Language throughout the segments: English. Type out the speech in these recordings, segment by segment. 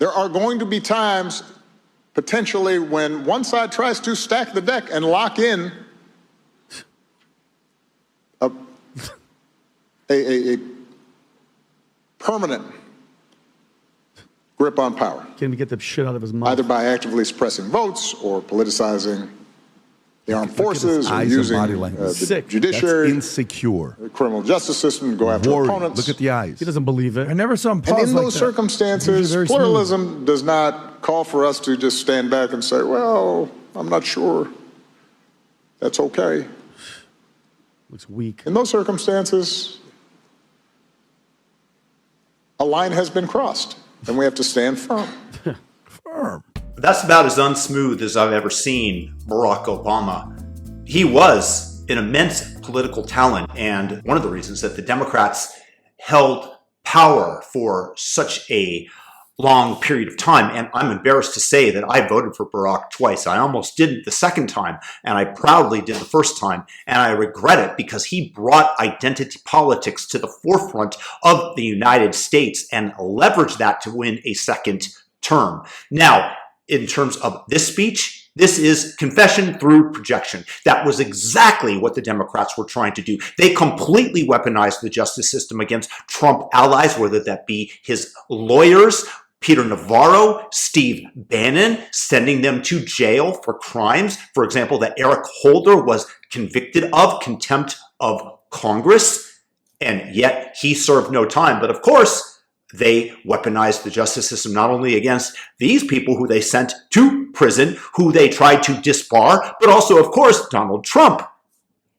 There are going to be times, potentially, when one side tries to stack the deck and lock in a permanent grip on power. Can't even get the shit out of his mouth. Either by actively suppressing votes or politicizing the armed forces or using the judiciary, that's insecure. the criminal justice system to go after opponents. Look at the eyes. He doesn't believe it. I never saw him pause And in like those that. circumstances, Very pluralism does not call for us to just stand back and say, well, I'm not sure. That's okay. Looks weak. In those circumstances, a line has been crossed, and we have to stand firm. Firm. That's about as unsmooth as I've ever seen Barack Obama. He was an immense political talent, and one of the reasons that the Democrats held power for such a long period of time, and I'm embarrassed to say that I voted for Barrack twice. I almost didn't the second time, and I proudly did the first time, and I regret it because he brought identity politics to the forefront of the United States and leveraged that to win a second term. Now, in terms of this speech, this is confession through projection. That was exactly what the Democrats were trying to do. They completely weaponized the justice system against Trump allies, whether that be his lawyers, Peter Navarro, Steve Bannon, sending them to jail for crimes, for example, that Eric Holder was convicted of contempt of Congress, and yet he served no time. But of course, they weaponized the justice system not only against these people who they sent to prison, who they tried to disbar, but also, of course, Donald Trump,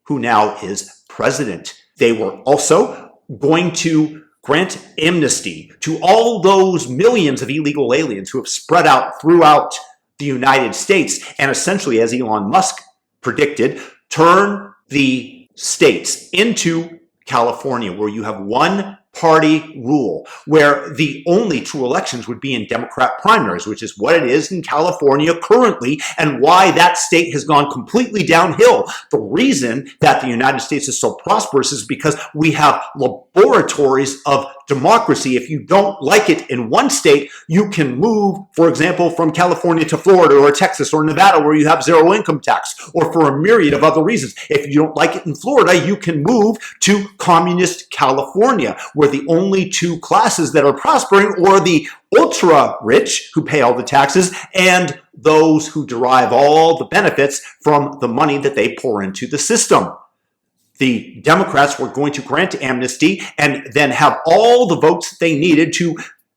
who now is president. They were also going to grant amnesty to all those millions of illegal aliens who have spread out throughout the United States and essentially, as Elon Musk predicted, turn the states into California, where you have one party rule, where the only true elections would be in Democrat primaries, which is what it is in California currently, and why that state has gone completely downhill. The reason that the United States is so prosperous is because we have laboratories of democracy. If you don't like it in one state, you can move, for example, from California to Florida or Texas or Nevada, where you have zero income tax, or for a myriad of other reasons. If you don't like it in Florida, you can move to communist California, where the only two classes that are prospering are the ultra rich, who pay all the taxes, and those who derive all the benefits from the money that they pour into the system. The Democrats were going to grant amnesty and then have all the votes that they needed to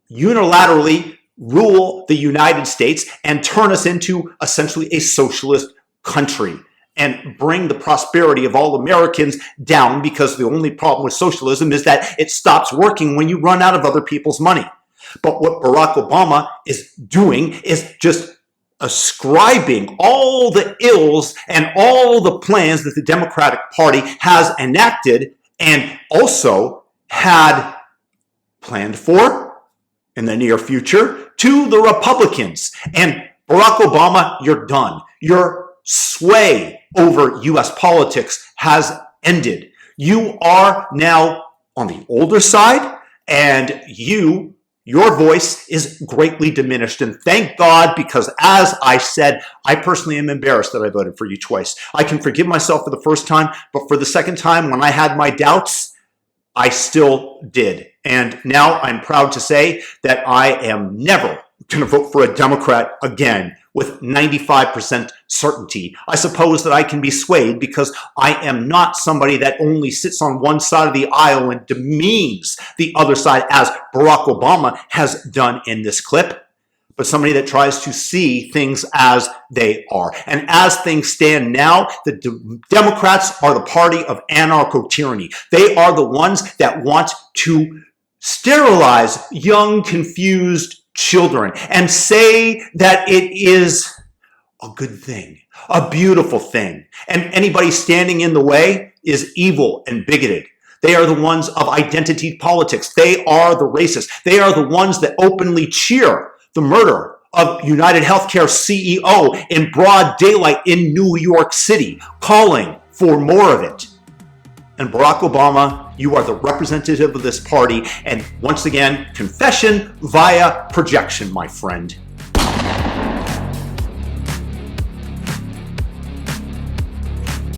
unilaterally rule the United States and turn us into essentially a socialist country and bring the prosperity of all Americans down, because the only problem with socialism is that it stops working when you run out of other people's money. But what Barack Obama is doing is just ascribing all the ills and all the plans that the Democratic Party has enacted and also had planned for in the near future to the Republicans. And Barack Obama, you're done. Your sway over U.S. politics has ended. You are now on the older side, and your voice is greatly diminished. And thank God, because as I said, I personally am embarrassed that I voted for you twice. I can forgive myself for the first time, but for the second time, when I had my doubts, I still did. And now I'm proud to say that I am never going to vote for a Democrat again with 95% certainty. I suppose that I can be swayed because I am not somebody that only sits on one side of the aisle and demeans the other side, as Barack Obama has done in this clip, but somebody that tries to see things as they are. And as things stand now, the Democrats are the party of anarcho-tyranny. They are the ones that want to sterilize young, confused children and say that it is a good thing, a beautiful thing. And anybody standing in the way is evil and bigoted. They are the ones of identity politics. They are the racists. They are the ones that openly cheer the murder of United Healthcare CEO in broad daylight in New York City, calling for more of it. And Barack Obama, you are the representative of this party. And once again, confession via projection, my friend.